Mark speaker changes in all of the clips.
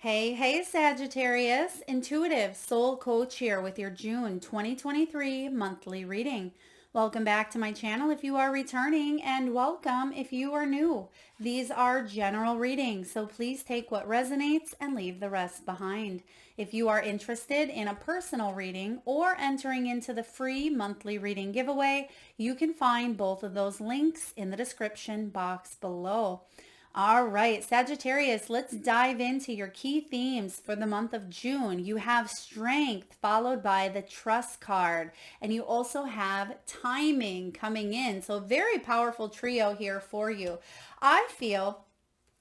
Speaker 1: Hey, Sagittarius, intuitive soul coach here with your June 2023 monthly reading. Welcome back to my channel if you are returning, and welcome if you are new. These are general readings, so please take what resonates and leave the rest behind. If you are interested in a personal reading or entering into the free monthly reading giveaway, you can find both of those links in the description box below. All right, Sagittarius, let's dive into your key themes for the month of June. You have strength followed by the trust card, and you also have timing coming in. So very powerful trio here for you. I feel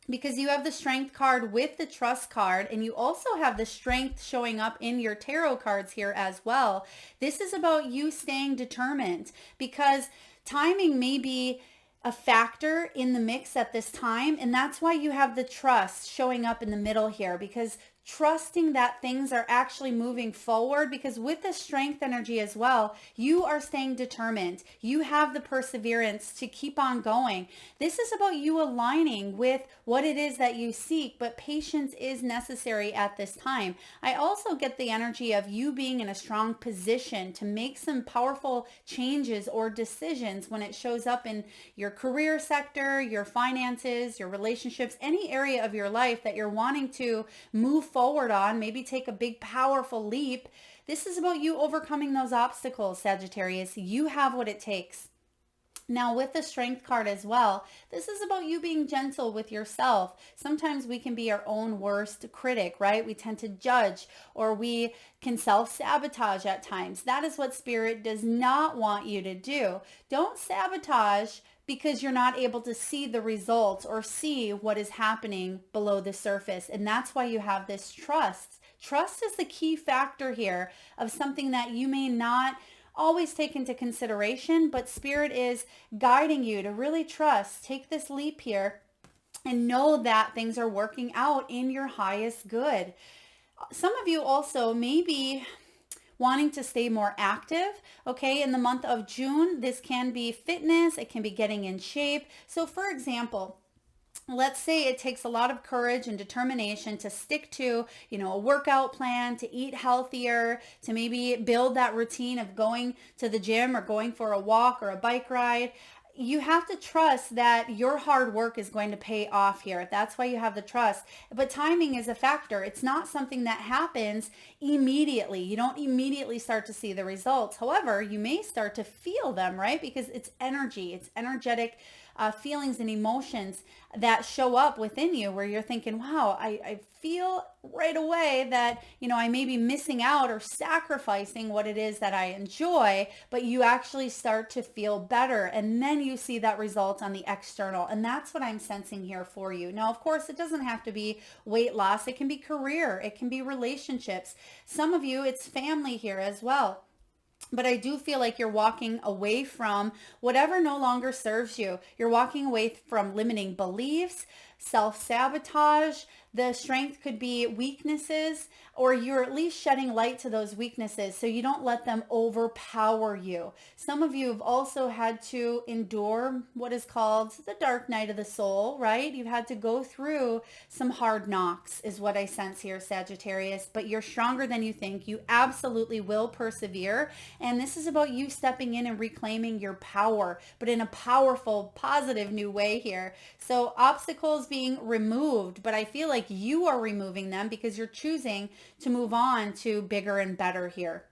Speaker 1: because you have the strength card with the trust card, and you also have the strength showing up in your tarot cards here as well. This is about you staying determined, because timing may be a factor in the mix at this time, and that's why you have the trust showing up in the middle here, because trusting that things are actually moving forward, because with the strength energy as well, you are staying determined. You have the perseverance to keep on going. This is about you aligning with what it is that you seek, but patience is necessary at this time. I also get the energy of you being in a strong position to make some powerful changes or decisions when it shows up in your career sector, your finances, your relationships, any area of your life that you're wanting to move forward on, maybe take a big powerful leap. This is about you overcoming those obstacles, Sagittarius. You have what it takes. Now, with the strength card as well, this is about you being gentle with yourself. Sometimes we can be our own worst critic, right? We tend to judge, or we can self-sabotage at times. That is what Spirit does not want you to do. Don't sabotage because you're not able to see the results or see what is happening below the surface. And that's why you have this trust. Trust is the key factor here of something that you may not always take into consideration, but Spirit is guiding you to really trust. Take this leap here and know that things are working out in your highest good. Some of you also may be wanting to stay more active, okay? In the month of June, this can be fitness, it can be getting in shape. So for example, let's say it takes a lot of courage and determination to stick to, a workout plan, to eat healthier, to maybe build that routine of going to the gym or going for a walk or a bike ride. You have to trust that your hard work is going to pay off here. That's why you have the trust. But timing is a factor. It's not something that happens immediately. You don't immediately start to see the results. However, you may start to feel them, right? Because it's energy, it's energetic feelings and emotions that show up within you where you're thinking, wow, I feel right away that, I may be missing out or sacrificing what it is that I enjoy, but you actually start to feel better. And then you see that result on the external. And that's what I'm sensing here for you. Now, of course, it doesn't have to be weight loss. It can be career. It can be relationships. Some of you, it's family here as well. But I do feel like you're walking away from whatever no longer serves you. You're walking away from limiting beliefs, self-sabotage. The strength could be weaknesses, or you're at least shedding light to those weaknesses so you don't let them overpower you. Some of you have also had to endure what is called the dark night of the soul, right? You've had to go through some hard knocks is what I sense here, Sagittarius, but you're stronger than you think. You absolutely will persevere. And this is about you stepping in and reclaiming your power, but in a powerful, positive new way here. So obstacles being removed, but I feel like you are removing them because you're choosing to move on to bigger and better here.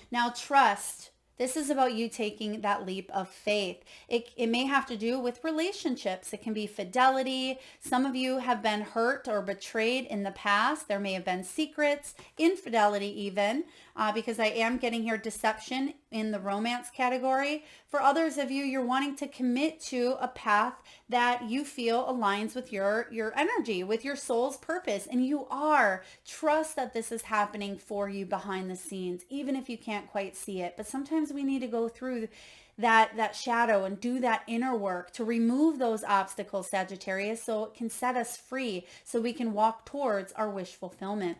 Speaker 1: Now, trust. This is about you taking that leap of faith. It may have to do with relationships. It can be fidelity. Some of you have been hurt or betrayed in the past. There may have been secrets, infidelity even, because I am getting here deception in the romance category. For others of you, you're wanting to commit to a path that you feel aligns with your energy, with your soul's purpose, and you are. Trust that this is happening for you behind the scenes, even if you can't quite see it. But sometimes we need to go through that shadow and do that inner work to remove those obstacles, Sagittarius, so it can set us free, so we can walk towards our wish fulfillment.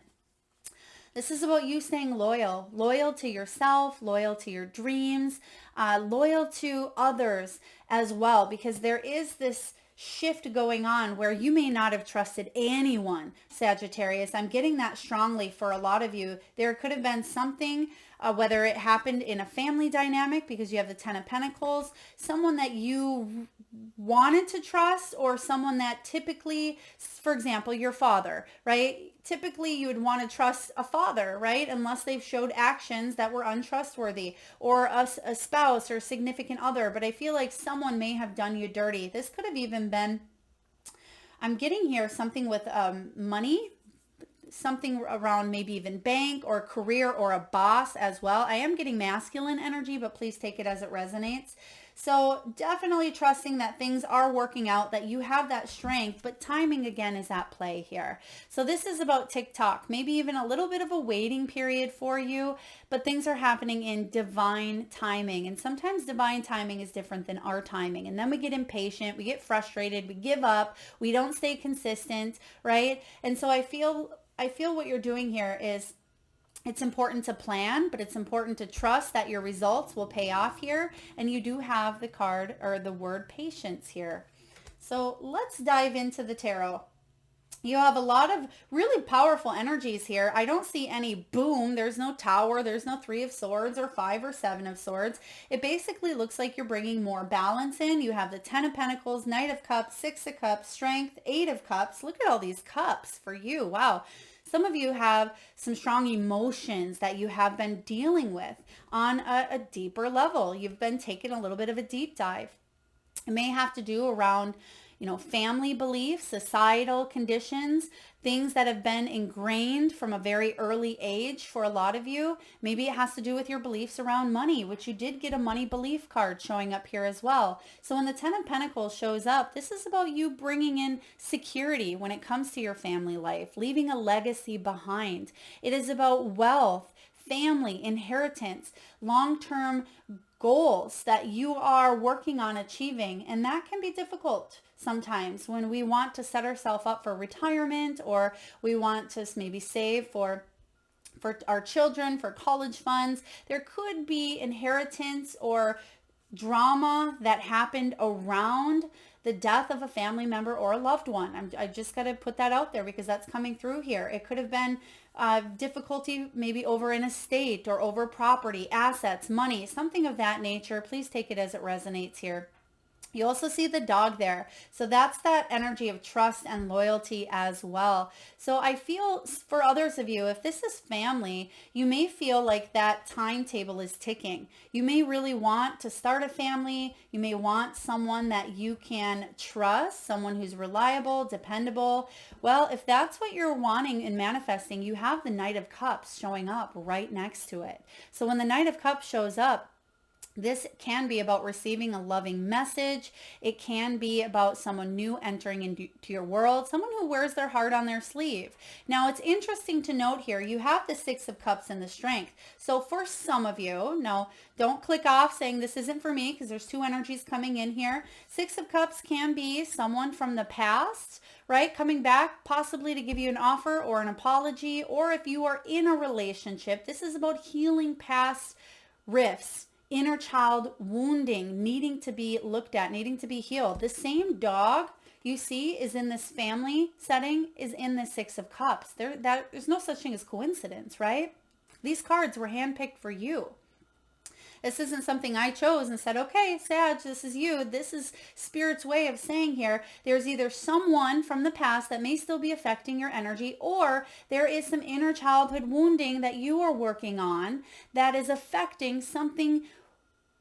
Speaker 1: This is about you staying loyal to yourself, loyal to your dreams, loyal to others as well, because there is this shift going on where you may not have trusted anyone, Sagittarius. I'm getting that strongly for a lot of you. There could have been something, whether it happened in a family dynamic because you have the Ten of Pentacles, someone that you wanted to trust, or someone that typically, for example, your father, right? Typically you would want to trust a father, right? Unless they've showed actions that were untrustworthy, or a spouse or significant other. But I feel like someone may have done you dirty. This could have even been, I'm getting here, something with money, something around maybe even bank or career or a boss as well. I am getting masculine energy, but please take it as it resonates. So definitely trusting that things are working out, that you have that strength, but timing again is at play here. So this is about TikTok, maybe even a little bit of a waiting period for you, but things are happening in divine timing. And sometimes divine timing is different than our timing. And then we get impatient, we get frustrated, we give up, we don't stay consistent, right? And so I feel what you're doing here is, it's important to plan, but it's important to trust that your results will pay off here. And you do have the card or the word patience here. So let's dive into the tarot. You have a lot of really powerful energies here. I don't see any boom. There's no tower. There's no Three of Swords or Five or Seven of Swords. It basically looks like you're bringing more balance in. You have the Ten of Pentacles, Knight of Cups, Six of Cups, Strength, Eight of Cups. Look at all these cups for you. Wow. Some of you have some strong emotions that you have been dealing with on a deeper level. You've been taking a little bit of a deep dive. It may have to do around, family beliefs, societal conditions, things that have been ingrained from a very early age for a lot of you. Maybe it has to do with your beliefs around money, which you did get a money belief card showing up here as well. So when the Ten of Pentacles shows up, this is about you bringing in security when it comes to your family life, leaving a legacy behind. It is about wealth, family, inheritance, long-term goals that you are working on achieving. And that can be difficult sometimes when we want to set ourselves up for retirement, or we want to maybe save for our children, for college funds. There could be inheritance or drama that happened around the death of a family member or a loved one. I just got to put that out there because that's coming through here. It could have been difficulty maybe over an estate or over property, assets, money, something of that nature. Please take it as it resonates here. You also see the dog there. So that's that energy of trust and loyalty as well. So I feel for others of you, if this is family, you may feel like that timetable is ticking. You may really want to start a family. You may want someone that you can trust, someone who's reliable, dependable. Well, if that's what you're wanting and manifesting, you have the Knight of Cups showing up right next to it. So when the Knight of Cups shows up, this can be about receiving a loving message. It can be about someone new entering into your world, someone who wears their heart on their sleeve. Now, it's interesting to note here, you have the Six of Cups and the Strength. So for some of you, no, don't click off saying this isn't for me, because there's two energies coming in here. Six of Cups can be someone from the past, right? Coming back possibly to give you an offer or an apology, or if you are in a relationship, this is about healing past rifts, inner child wounding, needing to be looked at, needing to be healed. The same dog you see is in this family setting is in the Six of Cups. There's no such thing as coincidence, right? These cards were handpicked for you. This isn't something I chose and said, okay, Sag, this is you. This is Spirit's way of saying here, there's either someone from the past that may still be affecting your energy, or there is some inner childhood wounding that you are working on that is affecting something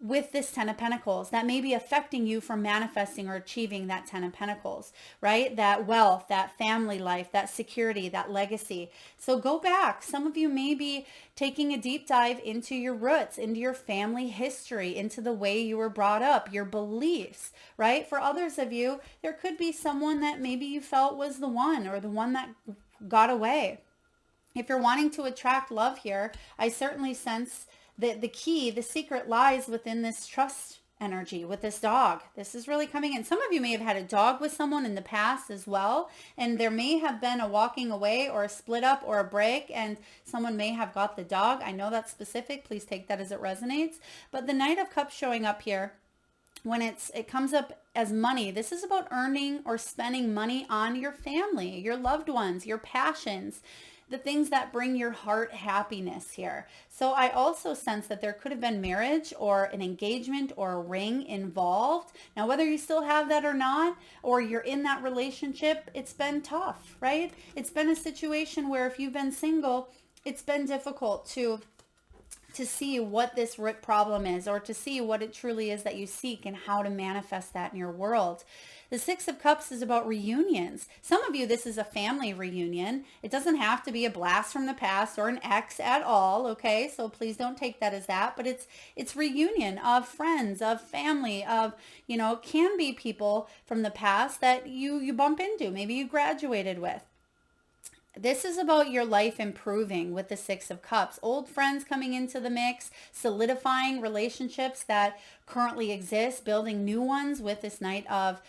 Speaker 1: with this Ten of Pentacles that may be affecting you from manifesting or achieving that Ten of Pentacles, right? That wealth, that family life, that security, that legacy. So go back. Some of you may be taking a deep dive into your roots, into your family history, into the way you were brought up, your beliefs, right? For others of you, there could be someone that maybe you felt was the one, or the one that got away. If you're wanting to attract love here, I certainly sense the key, the secret lies within this trust energy with this dog. This is really coming in. Some of you may have had a dog with someone in the past as well, and there may have been a walking away or a split up or a break, and someone may have got the dog. I know that's specific. Please take that as it resonates. But the Knight of Cups showing up here, when it comes up as money, this is about earning or spending money on your family, your loved ones, your passions, the things that bring your heart happiness here. So I also sense that there could have been marriage or an engagement or a ring involved. Now, whether you still have that or not, or you're in that relationship, it's been tough, right? It's been a situation where if you've been single, it's been difficult to see what this root problem is, or to see what it truly is that you seek and how to manifest that in your world. The Six of Cups is about reunions. Some of you, this is a family reunion. It doesn't have to be a blast from the past or an ex at all, okay? So please don't take that as that, but it's reunion of friends, of family, of, can be people from the past that you bump into, maybe you graduated with. This is about your life improving with the Six of Cups. Old friends coming into the mix, solidifying relationships that currently exist, building new ones with this Knight of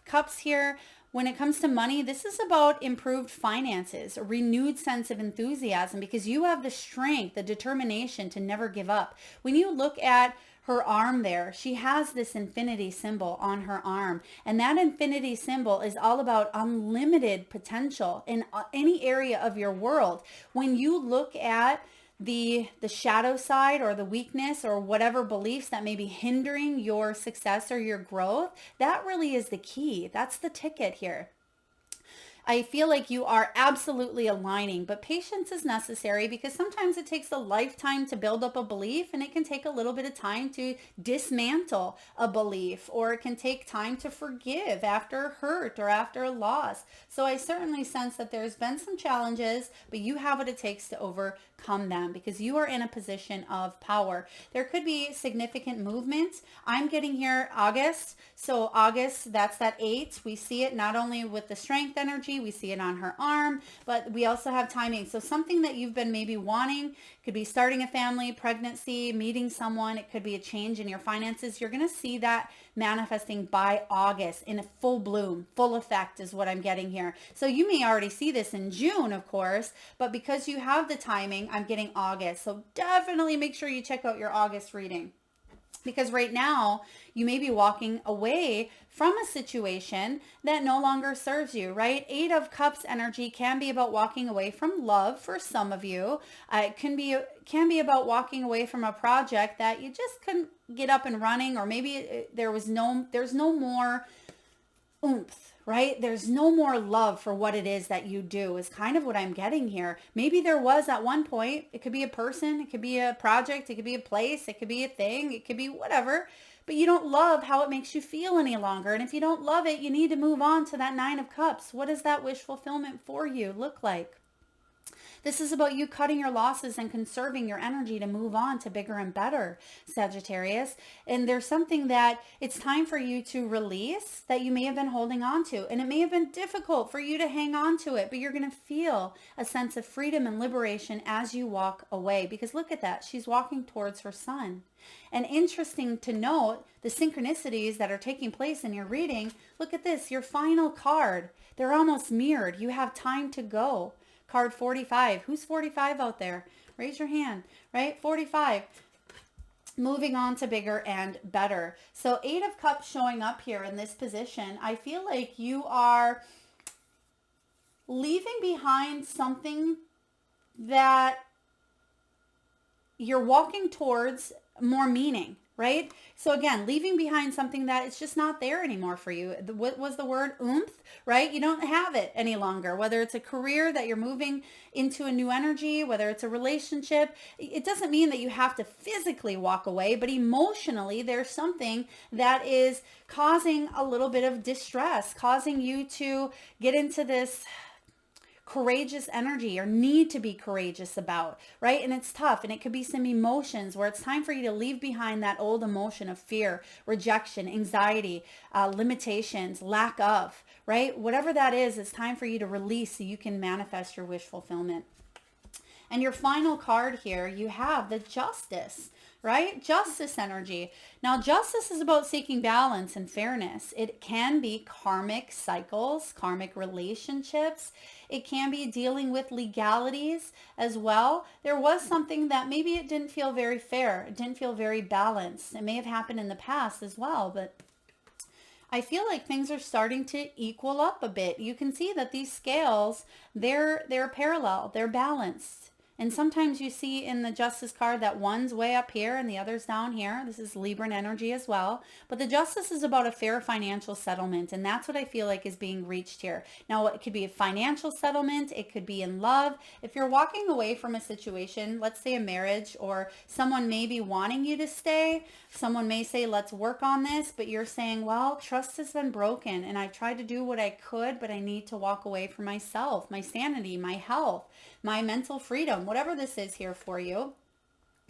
Speaker 1: Cups here. When it comes to money, this is about improved finances, a renewed sense of enthusiasm, because you have the strength, the determination to never give up. When you look at her arm there, she has this infinity symbol on her arm. And that infinity symbol is all about unlimited potential in any area of your world. When you look at the shadow side or the weakness or whatever beliefs that may be hindering your success or your growth, that really is the key. That's the ticket here. I feel like you are absolutely aligning, but patience is necessary because sometimes it takes a lifetime to build up a belief, and it can take a little bit of time to dismantle a belief, or it can take time to forgive after hurt or after a loss. So I certainly sense that there's been some challenges, but you have what it takes to overcome them because you are in a position of power. There could be significant movement. I'm getting here August. So August, that's that 8. We see it not only with the strength energy, we see it on her arm, but we also have timing. So something that you've been maybe wanting could be starting a family, pregnancy, meeting someone. It could be a change in your finances. You're going to see that manifesting by August in a full bloom, full effect is what I'm getting here. So you may already see this in June, of course, but because you have the timing, I'm getting August. So definitely make sure you check out your August reading. Because right now you may be walking away from a situation that no longer serves you, right? 8 of Cups energy can be about walking away from love for some of you. It can be about walking away from a project that you just couldn't get up and running, or maybe there's no more oomph, right? There's no more love for what it is that you do is kind of what I'm getting here. Maybe there was at one point. It could be a person, it could be a project, it could be a place, it could be a thing, it could be whatever, but you don't love how it makes you feel any longer. And if you don't love it, you need to move on to that 9 of Cups. What does that wish fulfillment for you look like? This is about you cutting your losses and conserving your energy to move on to bigger and better, Sagittarius. And there's something that it's time for you to release that you may have been holding on to. And it may have been difficult for you to hang on to it, but you're going to feel a sense of freedom and liberation as you walk away. Because look at that. She's walking towards her son. And interesting to note, the synchronicities that are taking place in your reading, look at this, your final card. They're almost mirrored. You have time to go. Card 45. Who's 45 out there? Raise your hand, right? 45. Moving on to bigger and better. So 8 of Cups showing up here in this position. I feel like you are leaving behind something that you're walking towards more meaning, right? So again, leaving behind something that it's just not there anymore for you. What was the word? Oomph, right? You don't have it any longer, whether it's a career that you're moving into a new energy, whether it's a relationship. It doesn't mean that you have to physically walk away, but emotionally there's something that is causing a little bit of distress, causing you to get into this courageous energy or need to be courageous about, right? And it's tough, and it could be some emotions where it's time for you to leave behind that old emotion of fear, rejection, anxiety, limitations, lack of, right? Whatever that is, it's time for you to release so you can manifest your wish fulfillment. And your final card here, you have the Justice. right? Justice energy. Now, justice is about seeking balance and fairness. It can be karmic cycles, karmic relationships. It can be dealing with legalities as well. There was something that maybe it didn't feel very fair. It didn't feel very balanced. It may have happened in the past as well, but I feel like things are starting to equal up a bit. You can see that these scales, they're parallel, they're balanced. And sometimes you see in the Justice card that one's way up here and the other's down here. This is Libran energy as well. But the Justice is about a fair financial settlement, and that's what I feel like is being reached here. Now, it could be a financial settlement. It could be in love. If you're walking away from a situation, let's say a marriage, or someone may be wanting you to stay, someone may say, let's work on this, but you're saying, well, trust has been broken, and I've tried to do what I could, but I need to walk away from myself, my sanity, my health, my mental freedom, whatever this is here for you.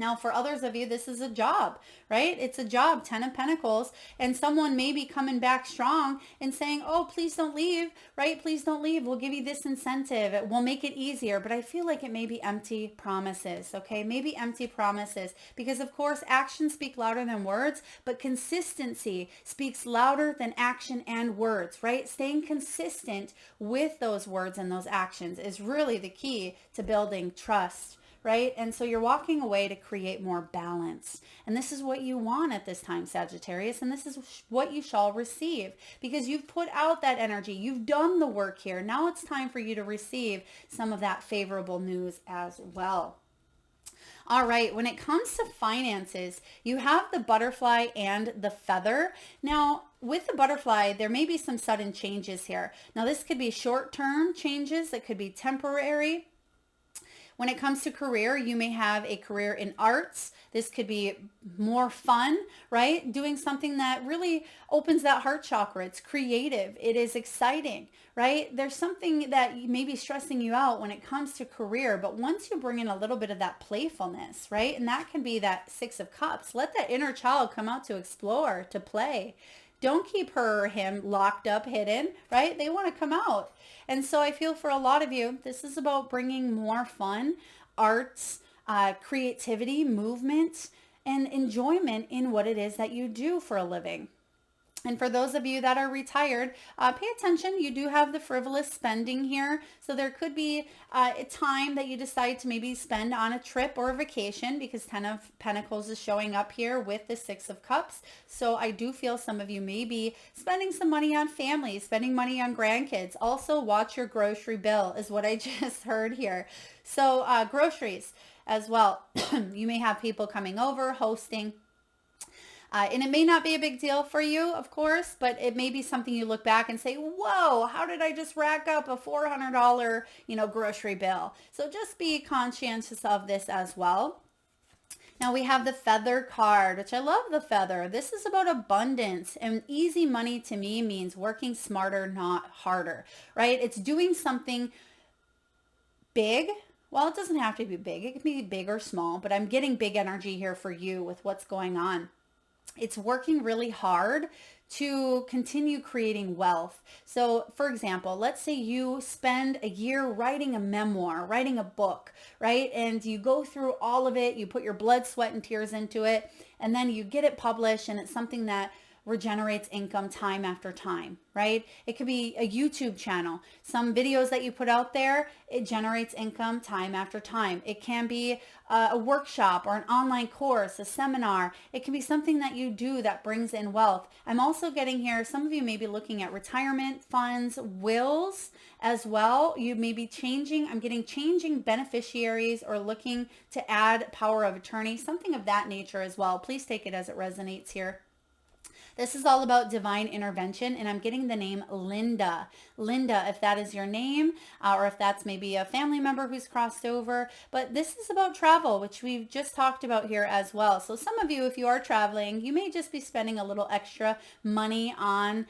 Speaker 1: Now, for others of you, this is a job, right? It's a job, 10 of Pentacles, and someone may be coming back strong and saying, oh, please don't leave, right? Please don't leave. We'll give you this incentive. It will make it easier. But I feel like it may be empty promises, okay? Maybe empty promises, because of course, actions speak louder than words, but consistency speaks louder than action and words, right? Staying consistent with those words and those actions is really the key to building trust, right? And so you're walking away to create more balance. And this is what you want at this time, Sagittarius. And this is what you shall receive, because you've put out that energy. You've done the work here. Now it's time for you to receive some of that favorable news as well. All right, when it comes to finances, you have the butterfly and the feather. Now, with the butterfly, there may be some sudden changes here. Now, this could be short-term changes. That could be temporary. When it comes to career, you may have a career in arts. This could be more fun, right? Doing something that really opens that heart chakra. It's creative. It is exciting, right? There's something that may be stressing you out when it comes to career, but once you bring in a little bit of that playfulness, right? And that can be that Six of Cups. Let that inner child come out to explore, to play. Don't keep her or him locked up, hidden, right? They want to come out. And so I feel for a lot of you, this is about bringing more fun, arts, creativity, movement, and enjoyment in what it is that you do for a living. And for those of you that are retired, pay attention. You do have the frivolous spending here. So there could be a time that you decide to maybe spend on a trip or a vacation, because 10 of Pentacles is showing up here with the Six of Cups. So I do feel some of you may be spending some money on family, spending money on grandkids. Also, watch your grocery bill is what I just heard here. So groceries as well. You may have people coming over, hosting. And it may not be a big deal for you, of course, but it may be something you look back and say, whoa, how did I just rack up a $400, grocery bill? So just be conscientious of this as well. Now we have the feather card, which I love the feather. This is about abundance, and easy money to me means working smarter, not harder, right? It's doing something big. Well, it doesn't have to be big. It can be big or small, but I'm getting big energy here for you with what's going on. It's working really hard to continue creating wealth. So for example, let's say you spend a year writing a memoir, writing a book, right? And you go through all of it, you put your blood, sweat, and tears into it, and then you get it published, and it's something that regenerates income time after time, right? It could be a YouTube channel. Some videos that you put out there, it generates income time after time. It can be a workshop or an online course, a seminar. It can be something that you do that brings in wealth. I'm also getting here, some of you may be looking at retirement funds, wills as well. You may be changing, I'm getting changing beneficiaries or looking to add power of attorney, something of that nature as well. Please take it as it resonates here. This is all about divine intervention, and I'm getting the name Linda. Linda, if that is your name, or if that's maybe a family member who's crossed over. But this is about travel, which we've just talked about here as well. So some of you, if you are traveling, you may just be spending a little extra money on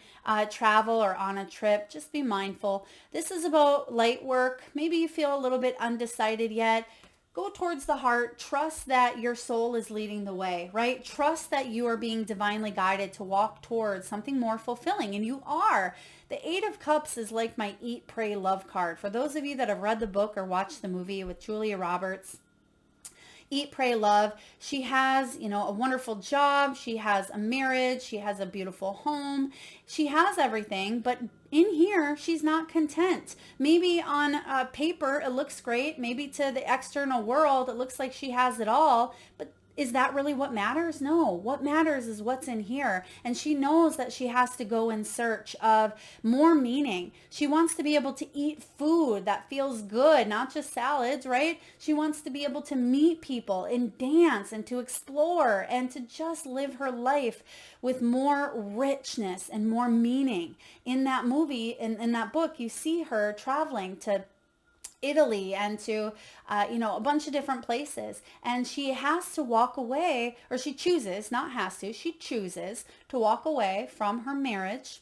Speaker 1: travel or on a trip. Just be mindful. This is about light work. Maybe you feel a little bit undecided yet. Go towards the heart. Trust that your soul is leading the way, right? Trust that you are being divinely guided to walk towards something more fulfilling, and you are. The Eight of Cups is like my Eat, Pray, Love card. For those of you that have read the book or watched the movie with Julia Roberts, Eat, pray, love. She has, a wonderful job. She has a marriage. She has a beautiful home. She has everything, but in here, she's not content. Maybe on paper, it looks great. Maybe to the external world, it looks like she has it all, but is that really what matters? No. What matters is what's in here. And she knows that she has to go in search of more meaning. She wants to be able to eat food that feels good, not just salads, right? She wants to be able to meet people and dance and to explore and to just live her life with more richness and more meaning. In that movie, in that book, you see her traveling to Italy and to, a bunch of different places. And she has to walk away, or she chooses, not has to, she chooses to walk away from her marriage,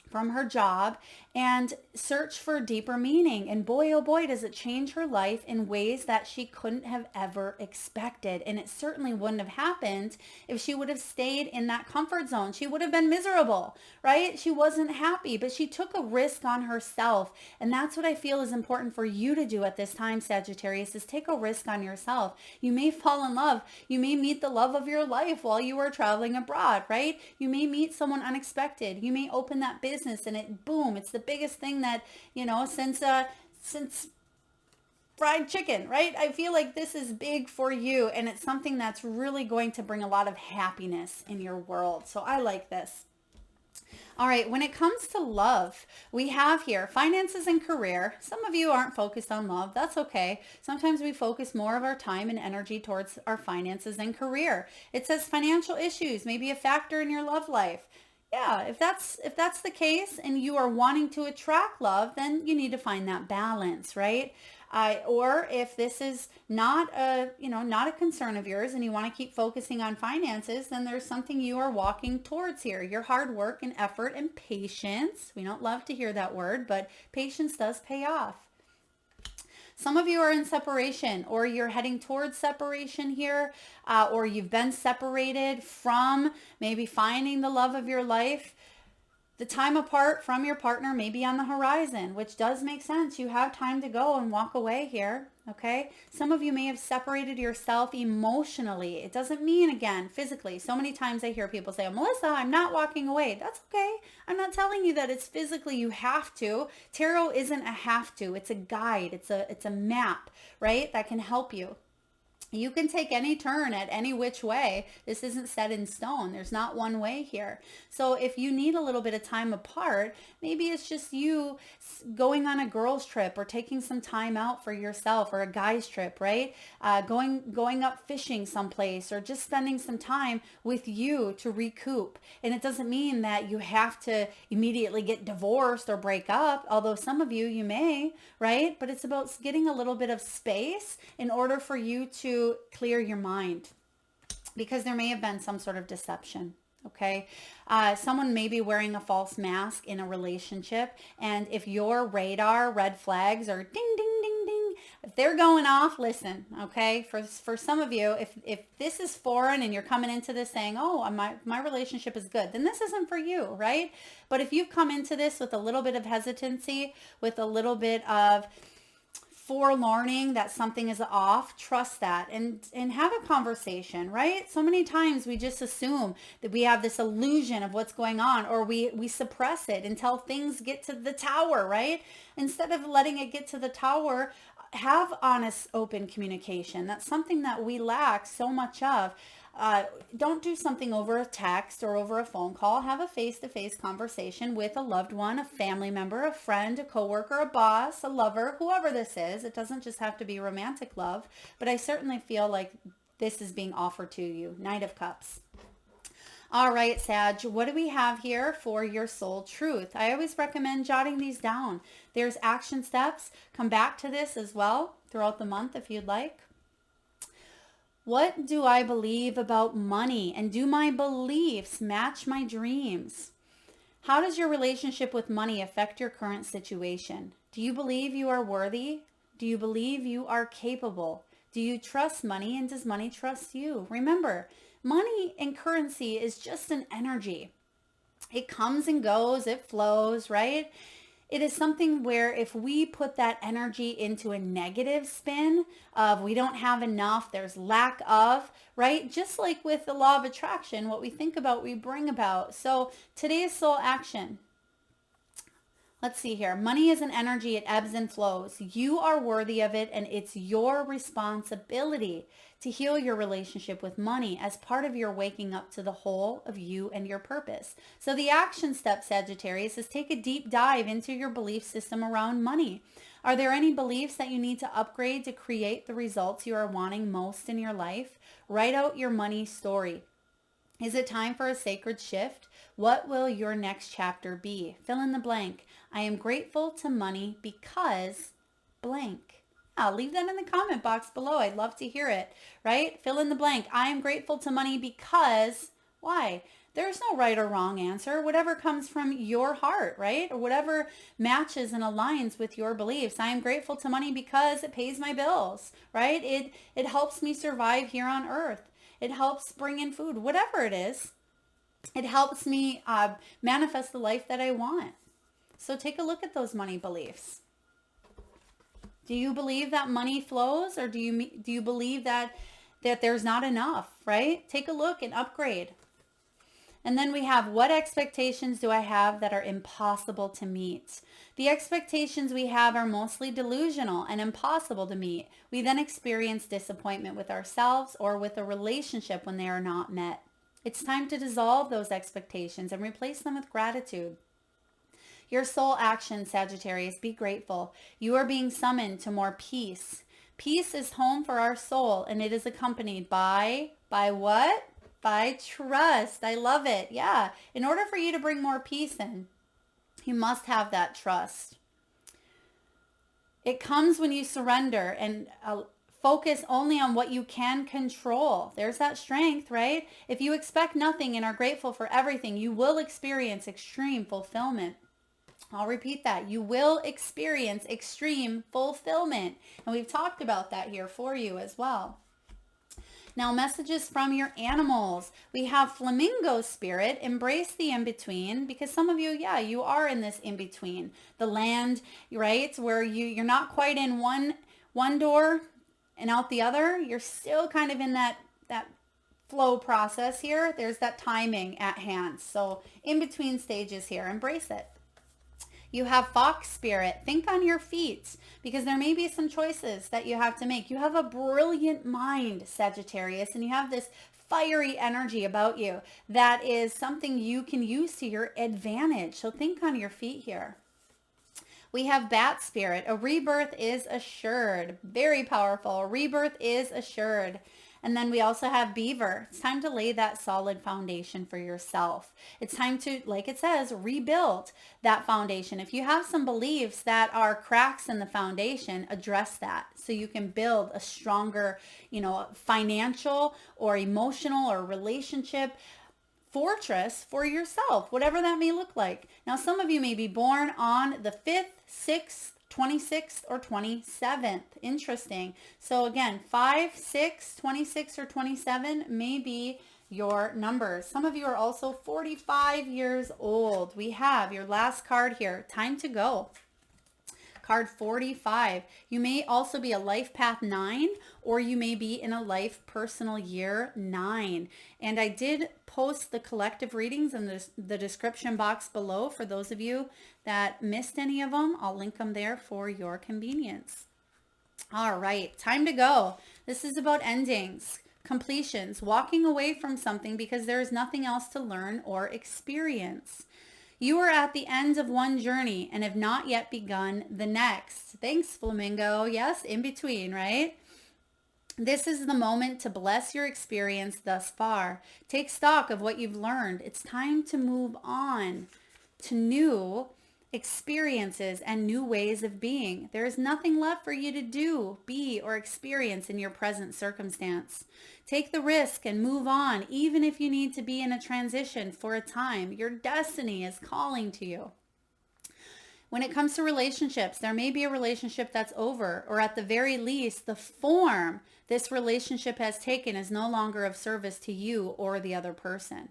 Speaker 1: from her job, and search for deeper meaning. And boy, oh boy, does it change her life in ways that she couldn't have ever expected. And it certainly wouldn't have happened if she would have stayed in that comfort zone. She would have been miserable, right? She wasn't happy, but she took a risk on herself. And that's what I feel is important for you to do at this time, Sagittarius, is take a risk on yourself. You may fall in love. You may meet the love of your life while you are traveling abroad, right? You may meet someone unexpected. You may open that business and it's the biggest thing that, since fried chicken, right? I feel like this is big for you, and it's something that's really going to bring a lot of happiness in your world. So I like this. All right, when it comes to love, we have here finances and career. Some of you aren't focused on love. That's okay. Sometimes we focus more of our time and energy towards our finances and career. It says financial issues may be a factor in your love life. Yeah, if that's the case and you are wanting to attract love, then you need to find that balance, right? Or if this is not a concern of yours and you want to keep focusing on finances, then there's something you are walking towards here. Your hard work and effort and patience. We don't love to hear that word, but patience does pay off. Some of you are in separation, or you're heading towards separation here, or you've been separated from maybe finding the love of your life. The time apart from your partner may be on the horizon, which does make sense. You have time to go and walk away here, okay? Some of you may have separated yourself emotionally. It doesn't mean, again, physically. So many times I hear people say, Melissa, I'm not walking away. That's okay. I'm not telling you that it's physically you have to. Tarot isn't a have to. It's a guide. It's a map, right? That can help you. You can take any turn at any which way. This isn't set in stone. There's not one way here. So if you need a little bit of time apart, maybe it's just you going on a girls trip or taking some time out for yourself, or a guy's trip, right? Going up fishing someplace, or just spending some time with you to recoup. And it doesn't mean that you have to immediately get divorced or break up, although some of you may, right? But it's about getting a little bit of space in order for you to clear your mind, because there may have been some sort of deception. Okay. Someone may be wearing a false mask in a relationship. And if your radar red flags are ding, ding, ding, ding, if they're going off, listen, okay. For some of you, if this is foreign and you're coming into this saying, oh, my relationship is good, then this isn't for you, right? But if you've come into this with a little bit of hesitancy, with a little bit of forewarning that something is off, trust that and have a conversation, right? So many times we just assume that we have this illusion of what's going on, or we suppress it until things get to the tower, right? Instead of letting it get to the tower, have honest, open communication. That's something that we lack so much of. Don't do something over a text or over a phone call. Have a face-to-face conversation with a loved one, a family member, a friend, a coworker, a boss, a lover, whoever this is. It doesn't just have to be romantic love, but I certainly feel like this is being offered to you. Knight of Cups. All right, Sag, what do we have here for your soul truth? I always recommend jotting these down. There's action steps. Come back to this as well throughout the month if you'd like. What do I believe about money, and do my beliefs match my dreams? How does your relationship with money affect your current situation? Do you believe you are worthy? Do you believe you are capable? Do you trust money, and does money trust you? Remember, money and currency is just an energy. It comes and goes, it flows, right? it is something where if we put that energy into a negative spin of we don't have enough, there's lack of, right? Just like with the law of attraction, what we think about, we bring about. So today's soul action. Let's see here. Money is an energy. It ebbs and flows. You are worthy of it, and it's your responsibility to heal your relationship with money as part of your waking up to the whole of you and your purpose. So the action step, Sagittarius, is take a deep dive into your belief system around money. Are there any beliefs that you need to upgrade to create the results you are wanting most in your life? Write out your money story. Is it time for a sacred shift? What will your next chapter be? Fill in the blank. I am grateful to money because blank. I'll leave that in the comment box below. I'd love to hear it, right? Fill in the blank. I am grateful to money because why? There's no right or wrong answer. Whatever comes from your heart, right? Or whatever matches and aligns with your beliefs. I am grateful to money because it pays my bills, right? It helps me survive here on earth. It helps bring in food, whatever it is. It helps me manifest the life that I want. So take a look at those money beliefs. Do you believe that money flows, or do you believe that there's not enough, right? Take a look and upgrade. And then we have, what expectations do I have that are impossible to meet? The expectations we have are mostly delusional and impossible to meet. We then experience disappointment with ourselves or with a relationship when they are not met. It's time to dissolve those expectations and replace them with gratitude. Your soul action, Sagittarius, be grateful. You are being summoned to more peace. Peace is home for our soul, and it is accompanied by what? By trust. I love it. Yeah. In order for you to bring more peace in, you must have that trust. It comes when you surrender and focus only on what you can control. There's that strength, right? If you expect nothing and are grateful for everything, you will experience extreme fulfillment. I'll repeat that. You will experience extreme fulfillment. And we've talked about that here for you as well. Now, messages from your animals. We have flamingo spirit, embrace the in-between, because some of you, yeah, you are in this in-between. The land, right, where you're not quite in one door and out the other. You're still kind of in that flow process here. There's that timing at hand. So in-between stages here, embrace it. You have fox spirit. Think on your feet, because there may be some choices that you have to make. You have a brilliant mind, Sagittarius, and you have this fiery energy about you that is something you can use to your advantage. So think on your feet here. We have bat spirit. A rebirth is assured. Very powerful. A rebirth is assured. And then we also have beaver. It's time to lay that solid foundation for yourself. It's time to, like it says, rebuild that foundation. If you have some beliefs that are cracks in the foundation, address that so you can build a stronger, financial or emotional or relationship fortress for yourself, whatever that may look like. Now, some of you may be born on the 5th, 6th, 26th, or 27th. Interesting. So again, 5, 6, 26, or 27 may be your numbers. Some of you are also 45 years old. We have your last card here. Time to go. Card 45. You may also be a life path 9, or you may be in a life personal year 9. And I did post the collective readings in the description box below for those of you that missed any of them. I'll link them there for your convenience. All right, time to go. This is about endings, completions, walking away from something because there is nothing else to learn or experience. You are at the end of one journey and have not yet begun the next. Thanks, Flamingo. Yes, in between, right? This is the moment to bless your experience thus far. Take stock of what you've learned. It's time to move on to new experiences and new ways of being. There is nothing left for you to do, be, or experience in your present circumstance. Take the risk and move on, even if you need to be in a transition for a time. Your destiny is calling to you. When it comes to relationships, there may be a relationship that's over, or at the very least, the form this relationship has taken is no longer of service to you or the other person.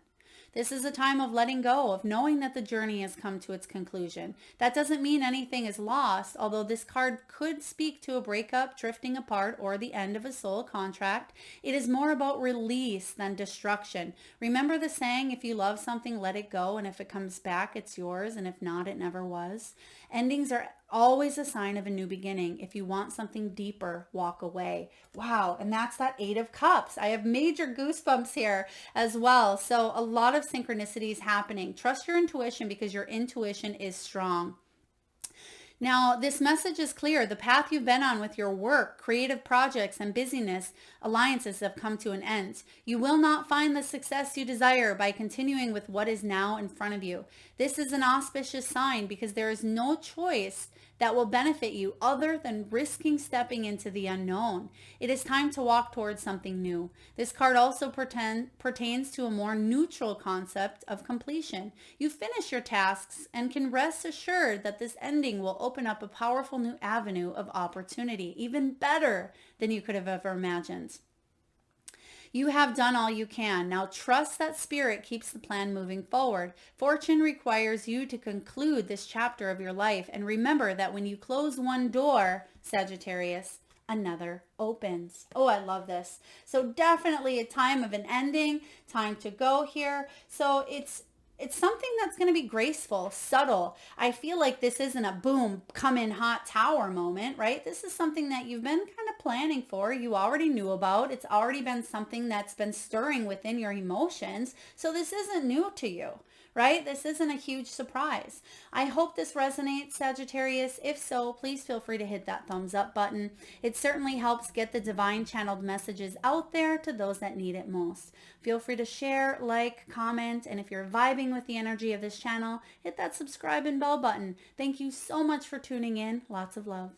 Speaker 1: This is a time of letting go, of knowing that the journey has come to its conclusion. That doesn't mean anything is lost, although this card could speak to a breakup, drifting apart, or the end of a soul contract. It is more about release than destruction. Remember the saying, if you love something, let it go, and if it comes back, it's yours, and if not, it never was. Endings are always a sign of a new beginning. If you want something deeper, walk away. Wow. And that's that 8 of Cups. I have major goosebumps here as well. So a lot of synchronicities happening. Trust your intuition because your intuition is strong. Now, this message is clear. The path you've been on with your work, creative projects, and busyness alliances have come to an end. You will not find the success you desire by continuing with what is now in front of you. This is an auspicious sign because there is no choice that will benefit you other than risking stepping into the unknown. It is time to walk towards something new. This card also pertains to a more neutral concept of completion. You finish your tasks and can rest assured that this ending will open up a powerful new avenue of opportunity, even better than you could have ever imagined. You have done all you can. Now trust that spirit keeps the plan moving forward. Fortune requires you to conclude this chapter of your life. And remember that when you close one door, Sagittarius, another opens. Oh, I love this. So definitely a time of an ending, time to go here. So it's something that's going to be graceful, subtle. I feel like this isn't a boom, come in hot tower moment, right? This is something that you've been kind of planning for. You already knew about. It's already been something that's been stirring within your emotions. So this isn't new to you, right? This isn't a huge surprise. I hope this resonates, Sagittarius. If so, please feel free to hit that thumbs up button. It certainly helps get the divine channeled messages out there to those that need it most. Feel free to share, like, comment, and if you're vibing with the energy of this channel, hit that subscribe and bell button. Thank you so much for tuning in. Lots of love.